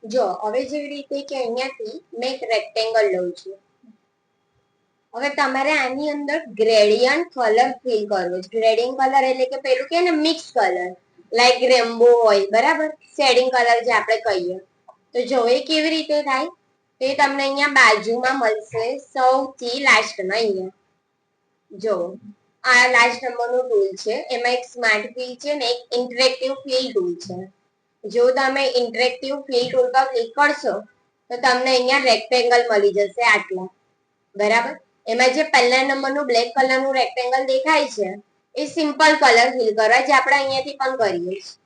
જો હવે જેવી રીતે કે અહીંયાથી મેં એક રેક્ટેંગલ લઉં છું. હવે તમારે આની અંદર ગ્રેડિયન્ટ કલર ફિલ કરવો છે. ગ્રેડિયન્ટ કલર એટલે કે પેલું કે ને મિક્સ કલર, લાઈક રેમ્બો હોય બરાબર, શેડિંગ કલર જે આપણે કહીએ. તો જો એ કેવી રીતે થાય તો એ તમને અહીંયા બાજુમાં મળશે સૌથી લાસ્ટમાં. અહીંયા જો આ લાસ્ટ નંબરનું ટૂલ છે, એમાં એક સ્માર્ટ ફિલ છે ને એક ઇન્ટરેક્ટિવ ફિલ ટૂલ છે. જો તમે ઇન્ટરેક્ટિવ ફિલ ટૂલ પર ક્લિક કરશો તો તમને અહીંયા રેક્ટેંગલ મળી જશે આટલા, બરાબર. એમાં જે પહેલા નંબરનું બ્લેક કલરનું રેક્ટેંગલ દેખાય છે એ સિમ્પલ કલર ફિલ કરવા, જે આપણે અહીંયાથી પણ કરીએ છીએ.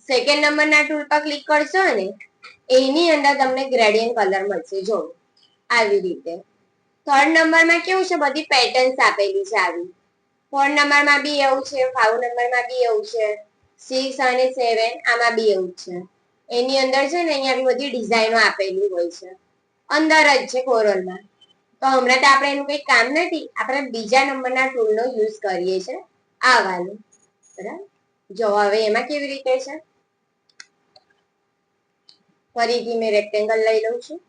સેકન્ડ નંબરના ટૂલ પર ક્લિક કરશો ને એની અંદર તમને ગ્રેડિયન્ટ કલર મળશે, જો આવી રીતે. થર્ડ નંબરમાં કેવું છે, બધી પેટર્ન્સ આપેલી છે આવી. ફોર્થ નંબરમાં બી એવું છે, 5 નંબરમાં બી એવું છે, 6 અને 7 આમાં બી એવું છે. એની અંદર છે ને અહીંયા બધી ડિઝાઇનો આપેલી હોય છે, અંદર જ છે કોરલમાં. તો હમણાં તો આપણે એનું કંઈ કામ નથી, આપણે બીજા નંબરના ટૂલનો યુઝ કરીએ છીએ, આ વાળું, બરાબર. જો હવે એમાં કેવી રીતે છે, ફરીથી મેં રેક્ટેંગલ લઈ લઉં છું.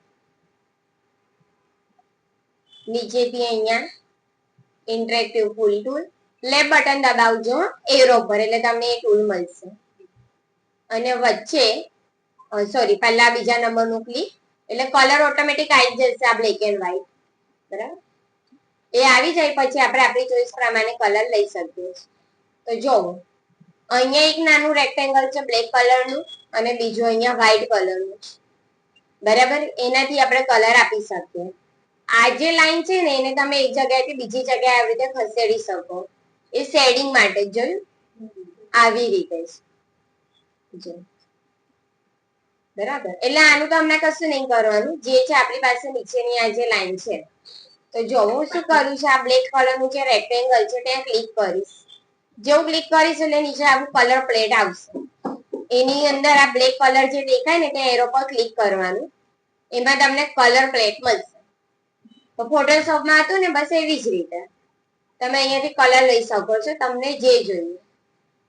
નીચેથી અહીંયા ઇન્ટરેક્ટિવ ફૂલ ટૂલ, લેફ્ટ બટન દબાવજો એરો પર એટલે તમને એ ટૂલ મળશે. અને વચ્ચે સોરી પહેલા બીજા નંબરનું ક્લિક એટલે કલર ઓટોમેટિક આવી જશે, આ બ્લેક એન્ડ વ્હાઈટ, બરાબર. એ આવી જાય પછી આપણે આપણી ચોઈસ પ્રમાણે કલર લઈ શકીએ છીએ. તો જો અહીંયા એક નાનું રેક્ટેંગલ છે બ્લેક કલરનું અને બીજું અહીંયા વ્હાઈટ કલરનું છે, બરાબર. એનાથી આપણે કલર આપી શકીએ. આ જે લાઈન છે ને એને તમે એક જગ્યાએથી બીજી જગ્યાએ આવી રીતે ખસેડી શકો, એ શેડિંગ માટે. જોયું આવી રીતે છે, બરાબર. એટલે આનું તો હમણાં કશું નહીં કરવાનું, જે છે આપણી પાસે નીચેની આ જે લાઈન છે. તો જો હું શું કરું છું, આ બ્લેક કલરનું જે રેક્ટેંગલ છે ત્યાં ક્લિક કરીશ. જેવું ક્લિક કરીશ એટલે નીચે આવું કલર પ્લેટ આવશે. એની અંદર આ બ્લેક કલર જે દેખાય ને ત્યાં એરો પર ક્લિક કરવાનું, એમાં તમને કલર પ્લેટ મળશે. તો ફોટોશોપમાં હતું ને બસ એવી જ રીતે તમે અહીંયાથી કલર લઈ શકો છો, તમને જે જોઈએ,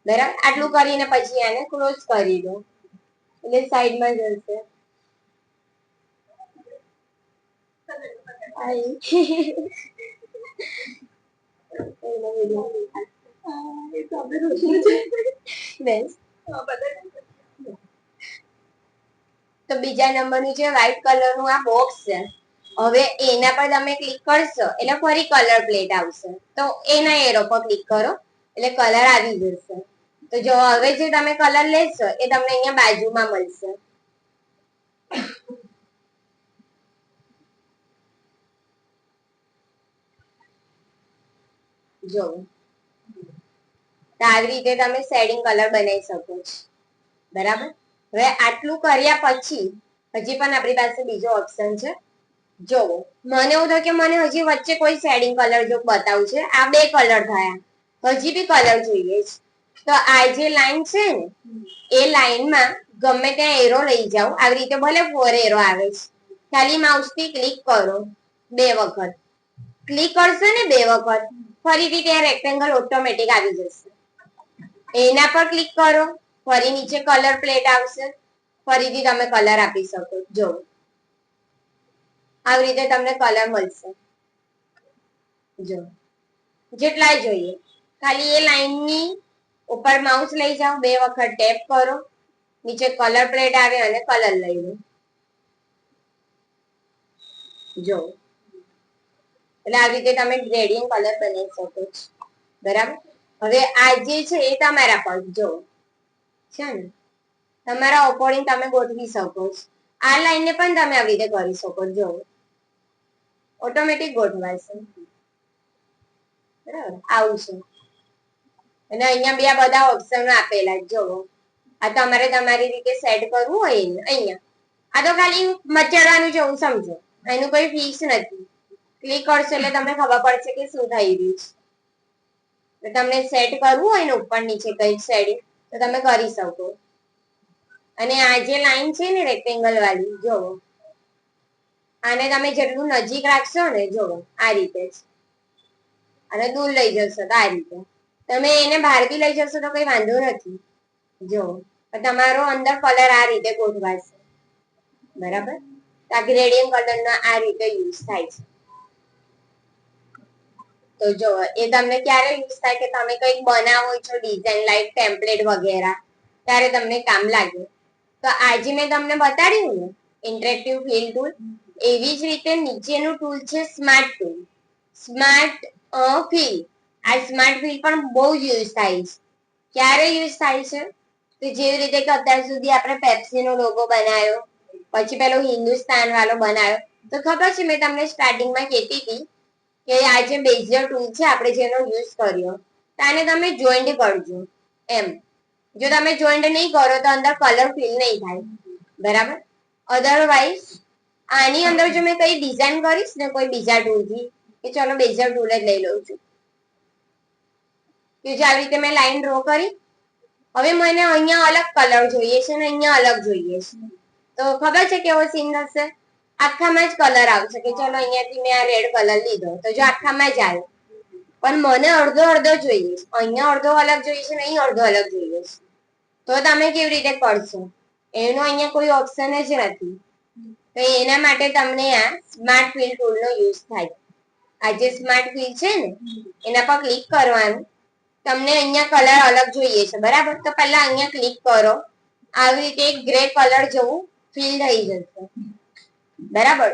બરાબર. આટલું કરીને પછી આને ક્લોઝ કરી દો એટલે સાઈડમાં જશે. તો બીજા નંબરનું જે વ્હાઈટ કલરનું આ બોક્સ છે, હવે એના પર તમે ક્લિક કરશો એટલે ફરી કલર પ્લેટ આવશે. તો એના એરો પર ક્લિક કરો એટલે કલર આવી જશે. તો જો હવે જે તમે કલર લેશો એ તમને અહીંયા બાજુમાં મળશે. જો તો આવી રીતે તમે શેડિંગ કલર બનાવી શકો છો, બરાબર. હવે આટલું કર્યા પછી હજી પણ આપણી પાસે બીજો ઓપ્શન છે. જો મને એવું થયું કે મને હજી વચ્ચે કોઈ શેડિંગ કલર જો બતાવું છે, આ બે કલર થયા, હજી બી કલર જોઈએ છે. તો આ જે લાઈન છે ને એ લાઈનમાં ગમે ત્યાં એરો લઈ જાઓ, આવી રીતે ભલે 4 એરો આવે છે, ખાલી માઉસથી ક્લિક કરો 2 વખત. ક્લિક કરશો ને 2 વખત ફરીથી ત્યાં રેક્ટેંગલ ઓટોમેટિક આવી જશે. એના પર ક્લિક કરો, ફરી નીચે કલર પ્લેટ આવશે, ફરીથી તમે કલર આપી શકો. જો આવી રીતે તમને કલર મળશે. જો જેટલા જોઈએ, ખાલી એ લાઈનની ઉપર માઉસ લઈ જાઓ, 2 વખત ટેપ કરો, નીચે કલર પ્લેટ આવે અને કલર લઈ લો. જો એટલે આવી રીતે તમે ગ્રેડિયન્ટ કલર બનાવી શકો છો, બરાબર. હવે આ જે છે એ તમારા પર જો છે ને તમારા અકોર્ડિંગ તમે ગોઠવી શકો છો. આ લાઈનને પણ તમે આવી રીતે કરી શકો, જો ઓટોમેટિક ગોઠવાશે, બરાબર. આવું છે. અને અહીંયા બી આ બધા ઓપ્શન આપેલા જ જોવો. આ તમારે તમારી રીતે સેટ કરવું હોય ને અહીંયા આ તો ખાલી મચાડવાનું જેવું સમજો, એનું કોઈ ફિક્સ નથી. ક્લિક કરશો એટલે તમને ખબર પડશે કે શું થઈ રહ્યું છે. તમને સેટ કરવું હોય ને ઉપર નીચે કઈ શેડિંગ તો તમે કરી શકો. અને આ જે લાઈન છે ને રેક્ટેંગલ વાળી, જોવો આને તમે જેટલું નજીક રાખશો ને, જોવો આ રીતે જ, અને દૂર લઈ જશો તો આ રીતે. તમે એને બહાર બી લઈ જશો તો કઈ વાંધો નથી. જો તમારો અંદર કલર આ રીતે ગોઠવાશે. બરાબર. આ ગ્રેડિયન્ટ કલરનો આ રીતે યુઝ થાય છે. તો જો એ તમને ક્યારે યુઝ થાય કે તમે કંઈક બનાવો છો ડિઝાઇન લાઈક ટેમ્પલેટ વગેરે, ત્યારે તમને કામ લાગે. તો આજે મેં તમને બતાડ્યું ને ઇન્ટરેક્ટિવ ફિલ ટૂલ, એવી જ રીતે નીચેનું ટૂલ છે સ્માર્ટ ટૂલ. સ્માર્ટ ફિલ, આ સ્માર્ટ ફિલ પણ બહુ યુઝ થાય છે. ક્યારે યુઝ થાય છે કે જેવી રીતે કે અત્યાર સુધી આપણે પેપ્સી નો લોગો બનાવ્યો, પછી પેલો હિન્દુસ્તાન વાળો બનાવ્યો, તો ખબર છે મેં તમને સ્ટાર્ટિંગમાં કહેતી હતી કે આ જે બેઝિયર ટૂલ છે આપણે જેનો યુઝ કર્યો, તો આને તમે જોઈન્ટ કરજો એમ. જો તમે જોઈન્ટ નહીં કરો તો અંદર કલર ફિલ નહીં થાય, બરાબર. અધરવાઇઝ આની અંદર જો મેં કઈ ડિઝાઇન કરીશ ને કોઈ બીજા ટૂલથી, કે ચલો બેઝિયર ટૂલ જ લઈ લઉં છું, કે જે આવી રીતે મેં લાઈન ડ્રો કરી, હવે મને અહીંયા અલગ કલર જોઈએ છે ને અહીંયા અલગ જોઈએ છે, તો ખબર છે કેવો સીન થશે? આખામાં જ કલર આવશે કે ચલો અહીંયાથી મેં આ રેડ કલર લીધો, તો જો આખામાં જ આવ્યો, પણ મને અડધો અડધો જોઈએ છે, અહીંયા અડધો અલગ જોઈએ છે ને અહીં અડધો અલગ જોઈએ છે, તો તમે કેવી રીતે કરશો? એનો અહીંયા કોઈ ઓપ્શન જ નથી. તો એના માટે તમને આ સ્માર્ટ ફિલ ટૂલ નો યુઝ થાય. આ જે સ્માર્ટ ફિલ છે ને એના પર ક્લિક કરવાનું. તમને અહીંયા કલર અલગ જોઈએ છે, બરાબર, તો પહેલા અહીંયા ક્લિક કરો, આવી રીતે એક ગ્રે કલર જેવું ફિલ થઈ જશે, બરાબર.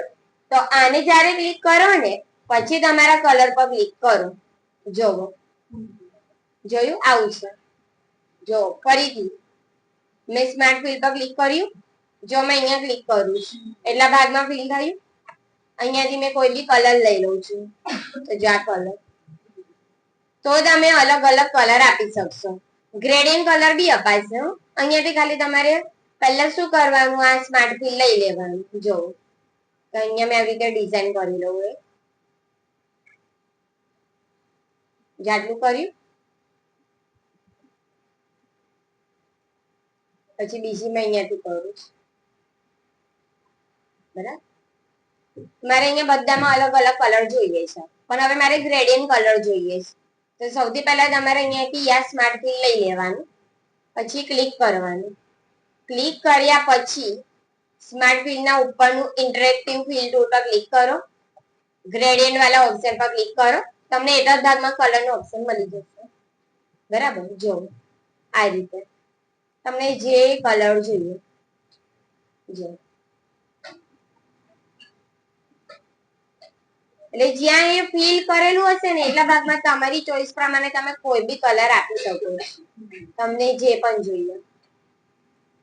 તો આને જ્યારે ક્લિક કરો ને પછી તમારા કલર પર ક્લિક કરો, જોવો, જોયું આવું છે. જો ફરીથી મેં સ્માર્ટ ફિલ પર ક્લિક કર્યું, જો મેં અહીંયા ક્લિક કરું છું એટલા ભાગમાં ફિલ થયું. અહીંયાથી મેં કોઈ બી કલર લઈ લઉં છું, તો જો આ કલર, તો તમે અલગ અલગ કલર આપી શકશો. ગ્રેડિયન્ટ કલર બી અપાશે. અહીંયાથી ખાલી તમારે પહેલા શું કરવાનું, આ સ્માર્ટ ફિલ લઈ લેવાનું. જો તો અહીંયા મેં આવી રીતે ડિઝાઇન કરી લઉં, જાટલું કર્યું, પછી બીજી મેં અહીંયાથી કરું, બરાબર. મારે અહીંયા બધામાં અલગ અલગ કલર જોઈએ છે, પણ હવે મારે ગ્રેડિયન્ટ કલર જોઈએ છે. તો સૌથી પહેલા તમારે અહીંયાથી આ સ્માર્ટ ફિલ લઈ લેવાનું, પછી ક્લિક કરવાનું. ક્લિક કર્યા પછી સ્માર્ટ ફિલ ના ઉપરનું ઇન્ટરેક્ટિવ ફિલ ટૂલ પર ક્લિક કરો, ગ્રેડિયન્ટ વાળા ઓપ્શન પર ક્લિક કરો, તમને એક જ ભાગમાં કલર નો ઓપ્શન મળી જશે, બરાબર. જો આ રીતે તમને જે કલર જોઈએ, જો એટલે જ્યાં એ ફિલ કરેલું હશે ને એટલા ભાગમાં તમારી ચોઈસ પ્રમાણે તમે કોઈ બી કલર આપી શકો છો, તમને જે પણ જોઈએ,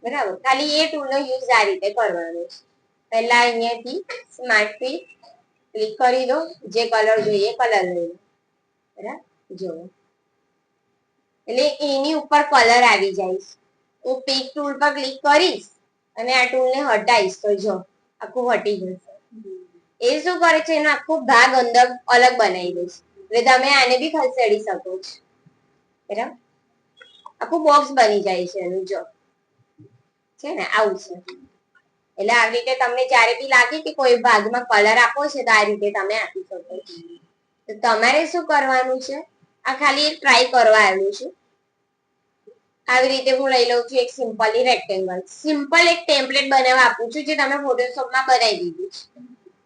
બરાબર. ખાલી એ ટૂલ નો યુઝ આ રીતે કરવાનો છે. પહેલા અહીંયાથી સ્માર્ટ ફિલ ક્લિક કરી દો, જે કલર જોઈએ કલર લઈ લો, બરાબર. જો એટલે એની ઉપર કલર આવી જાય. હું પિક ટૂલ પર ક્લિક કરીશ અને આ ટૂલ ને હટાઈશ, તો જો આખું હટી જશે. એ શું કરે છે, એનો આખો ભાગ અંદર અલગ બનાવી દે છે, એટલે તમે આને બી ખસેડી શકો છો, બરાબર. આખું બોક્સ બની જાય છે એનું, જો છે ને આવું છે. એટલે આવી રીતે તમને જ્યારે બી લાગે કે કોઈ ભાગમાં કલર આપવો છે તો આ રીતે તમે આપી શકો છો. તો તમારે શું કરવાનું છે, આ ખાલી એક ટ્રાય કરવા આવ્યું છે. આવી રીતે હું લઈ લઉં છું એક સિમ્પલી રેક્ટેંગલ, સિમ્પલ એક ટેમ્પલેટ બનાવવા આપું છું, જે તમે ફોટોશોપમાં બનાવી દીધું છે,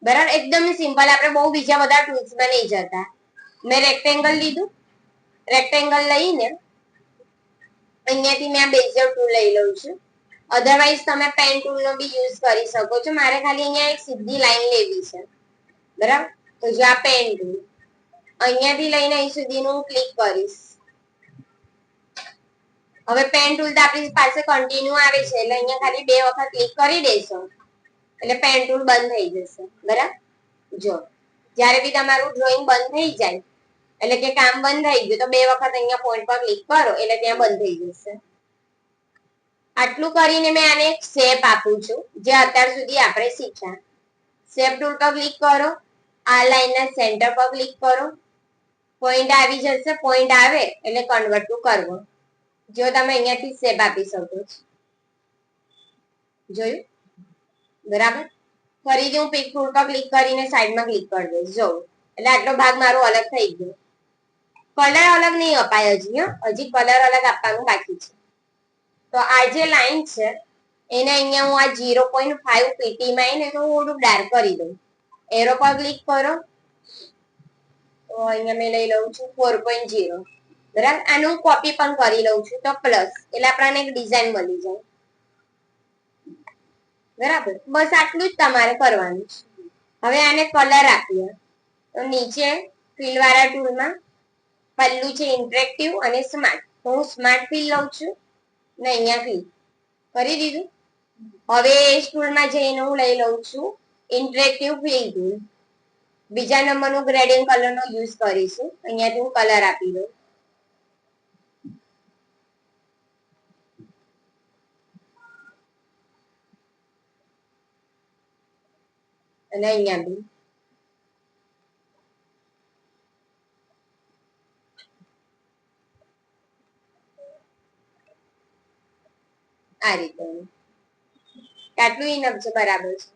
બરાબર. એકદમ સિમ્પલ, આપણે બહુ બીજા બધા ટૂલ્સમાં નહીં જતા. મેં રેક્ટેંગલ લીધું, રેક્ટેંગલ લઈને અહીંયાથી મેં આ બેઝર ટૂલ લઈ લઉં છું. અધરવાઇઝ તમે પેન ટૂલ નો બી યુઝ કરી શકો છો. મારે ખાલી અહીંયા એક સીધી લાઈન લેવી છે, બરાબર. તો જો આ પેન ટૂલ અહીંયાથી લઈને અહીં સુધીનું હું ક્લિક કરીશ. હવે પેન ટૂલ તો આપણી પાસે કન્ટિન્યુ આવે છે, એટલે અહીંયા ખાલી 2 વખત ક્લિક કરી દેશો એટલે પેન ટૂલ બંધ થઈ જશે, બરાબર. જો જ્યારે બી તમારું ડ્રોઈંગ બંધ થઈ જાય એટલે કે કામ બંધ થઈ ગયું, તો 2 વખત અહીંયા પોઈન્ટ પર ક્લિક કરો એટલે ત્યાં બંધ થઈ જશે. આટલું કરીને મેં આને એક શેપ આપું છું, જે અત્યાર સુધી આપણે શીખ્યા. શેપ ટૂલ પર ક્લિક કરો, આ લાઈનના સેન્ટર પર ક્લિક કરો, પોઈન્ટ આવી જશે. પોઈન્ટ આવે એટલે કન્વર્ટ ટુ કર્વ. જો તમે અહીંયાથી શેપ આપી શકો છો, જોયું, બરાબર. ફરીથી હું પિક ટૂલ પર ક્લિક કરીને સાઈડમાં ક્લિક કરી દઈશ, જો એટલે આટલો ભાગ મારો અલગ થઈ ગયો. કલર અલગ નહીં અપાય હજી, હજી કલર અલગ આપવાનું બાકી છે. તો આ જે લાઈન છે એને અહીંયા હું આ 0.5 પીટી માં એને થોડું ડાર્ક કરી દઉં. એરો પર ક્લિક કરો તો અહીંયા મેં લઈ લઉં છું 4.0. બરાબર, આનું કોપી પણ કરી લઉં છું તો પ્લસ, એટલે આપણને એક ડિઝાઇન મળી જાય. બરાબર, બસ આટલું જ તમારે કરવાનું છે. હવે આને કલર આપીએ તો નીચે ફિલ વાળા ટૂલમાં પહેલું છે ઇન્ટરેક્ટિવ અને સ્માર્ટ. તો હું સ્માર્ટ ફિલ લઉં છું ને અહીંયા ક્લિક કરી દીધું. હવે એ ટૂલમાં જઈને હું લઈ લઉં છું ઇન્ટરેક્ટિવ ફિલ ટૂલ. બીજા નંબરનું ગ્રેડિયન્ટ કલરનો યુઝ કરીશું. અહીંયાથી હું કલર આપી દઉં. અને અહીંયા બી આ રીતે આટલું ઇનફ છે. બરાબર છે.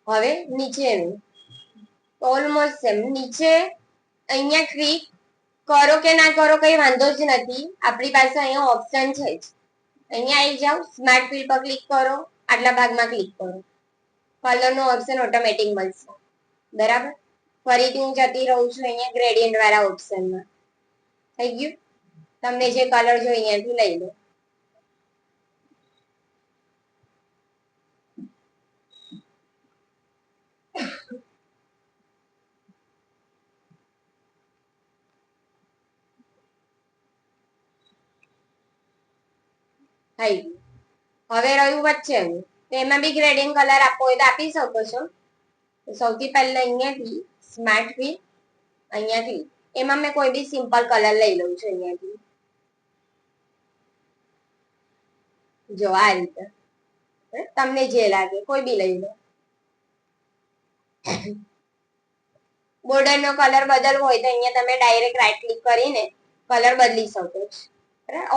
હવે નીચેનું ઓલમોસ્ટ સેમ. નીચે અહીંયા ક્લિક કરો કે ના કરો કઈ વાંધો જ નથી. આપણી પાસે અહીંયા ઓપ્શન છે જ. અહીંયા આવી જાઓ, સ્માર્ટ ફિલ પર ક્લિક કરો, આટલા ભાગમાં ક્લિક કરો, કલર નો ઓપ્શન ઓટોમેટિક મળશે. બરાબર, ફરીથી હું જતી રહું છું અહીંયા ગ્રેડિયન્ટ વાળા ઓપ્શનમાં. થઈ ગયું. તમને જે કલર જોઈએ અહીંયાથી લઈ લો. થઈ ગયું. હવે રહ્યું વચ્ચેનું, તો એમાં બી ગ્રેડિયન્ટ કલર આપવો હોય તો આપી શકો છો. સૌથી પહેલા અહીંયાથી સ્માર્ટ ફિલ, અહીંયાથી એમાં મેં કોઈ બી સિમ્પલ કલર લઈ લઉં છું. અહીંયાથી જો આ રીતે તમને જે લાગે કોઈ બી લઈ લો. બોર્ડર નો કલર બદલવો હોય તો અહીંયા તમે ડાયરેક્ટ રાઈટ ક્લિક કરીને કલર બદલી શકો છો.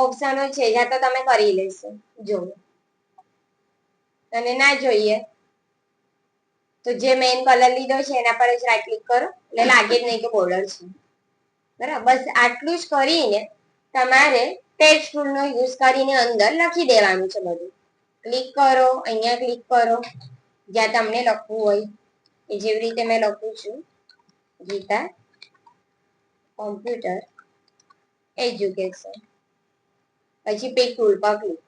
ઓપ્શનો છે જ્યાં તો તમે કરી લેશો. જો અને ના જોઈએ તો જે મેઇન કલર લીધો છે એના પર જ રાઈટ ક્લિક કરો, એટલે લાગે જ નહીં કે બોર્ડર છે. બરાબર, બસ આટલું જ કરીને તમારે ટેક્સ્ટ ટૂલ નો યુઝ કરીને અંદર લખી દેવાનું છે બધું. ક્લિક કરો, અહીંયા ક્લિક કરો જ્યાં તમને લખવું હોય. એ જેવી રીતે મેં લખું છું ગીતા કોમ્પ્યુટર એજ્યુકેશન. પછી પિક ટૂલ પર ક્લિક.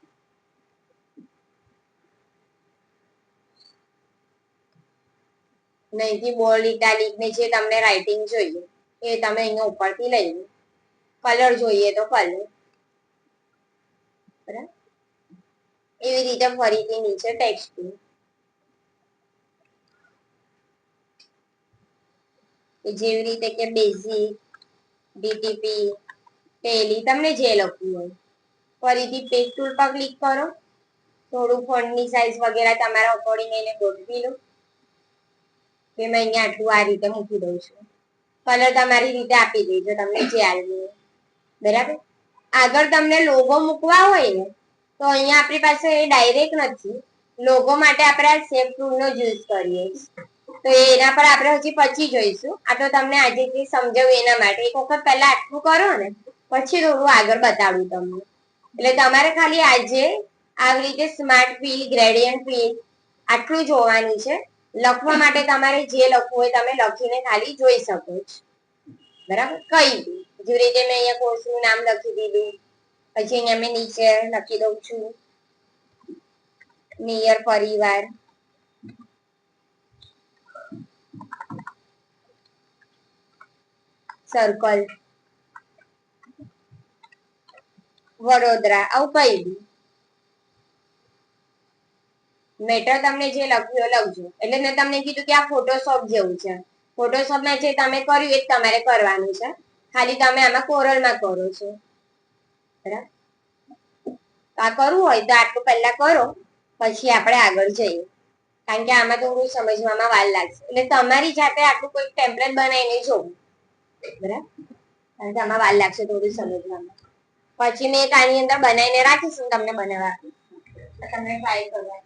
અહીંથી બોલ્ડ, ઇટાલિક ને જે તમને રાઇટિંગ જોઈએ એ તમે અહીંયા ઉપરથી લઈ લો. કલર જોઈએ તો કલર. બરાબર, એવી રીતે ફરીથી નીચે ટેક્સ્ટ ટૂલ. જેવી રીતે કે બેઝિક, ડીટીપી, ટેલી, તમને જે લખવું હોય. ફરીથી પેજ ટૂલ પર ક્લિક કરો. થોડું ફોન્ટની સાઈઝ વગેરે તમારા અકોર્ડિંગ એને ગોઠવી લો. કે મેં અહીંયા આટલું આ રીતે મૂકી દઉં છું. કલર તમારી રીતે આપી દેજો તમને જે આવ્યું. બરાબર, આગળ તમને લોગો મૂકવા હોય ને તો અહીંયા આપણી પાસે ડાયરેક્ટ નથી. લોગો માટે આપણે આ શેપ ટૂલ નો યુઝ કરીએ. તો એના પર આપણે હજી પછી જોઈશું. આ તો તમને આજે જે સમજાવ્યું એના માટે. એક વખત પહેલા આટલું કરો ને પછી થોડું આગળ બતાડું તમને. એટલે તમારે ખાલી આજે આવી રીતે સ્માર્ટ ફિલ, ગ્રેડિયન્ટ ફિલ આટલું જોવાનું છે. લખવા માટે તમારે જે લખવું હોય તમે લખીને ખાલી જોઈ શકો છો. બરાબર, કઈ જેવી રીતે મેં અહીંયા કોર્સનું નામ લખી દીધું. પછી અહીંયા મેં નીચે લખી દઉં છું નિયર પરિવાર. સર્કલ વડોદરા, આવું કઈ દઉં. મેટર તમને જે લખ્યું લખજો. એટલે મેં તમને કીધું કે આ ફોટોશોપ જેવું છે. ફોટોશોપમાં જે તમે કર્યું એ જ તમારે કરવાનું છે. ખાલી તમે આમાં કોરલમાં કરો છો. બરાબર, આ કરવું હોય તો આટલું પહેલા કરો પછી આપણે આગળ જઈએ. કારણ કે આમાં થોડું સમજવામાં વાર લાગશે. એટલે તમારી જાતે આટલું કોઈ ટેમ્પલેટ બનાવીને જોવું. બરાબર, કારણ કે આમાં વાર લાગશે થોડું સમજવામાં. પછી મેં એક આની અંદર બનાવીને રાખીશું તમને બનાવવા, તમને ટ્રાય કરવા.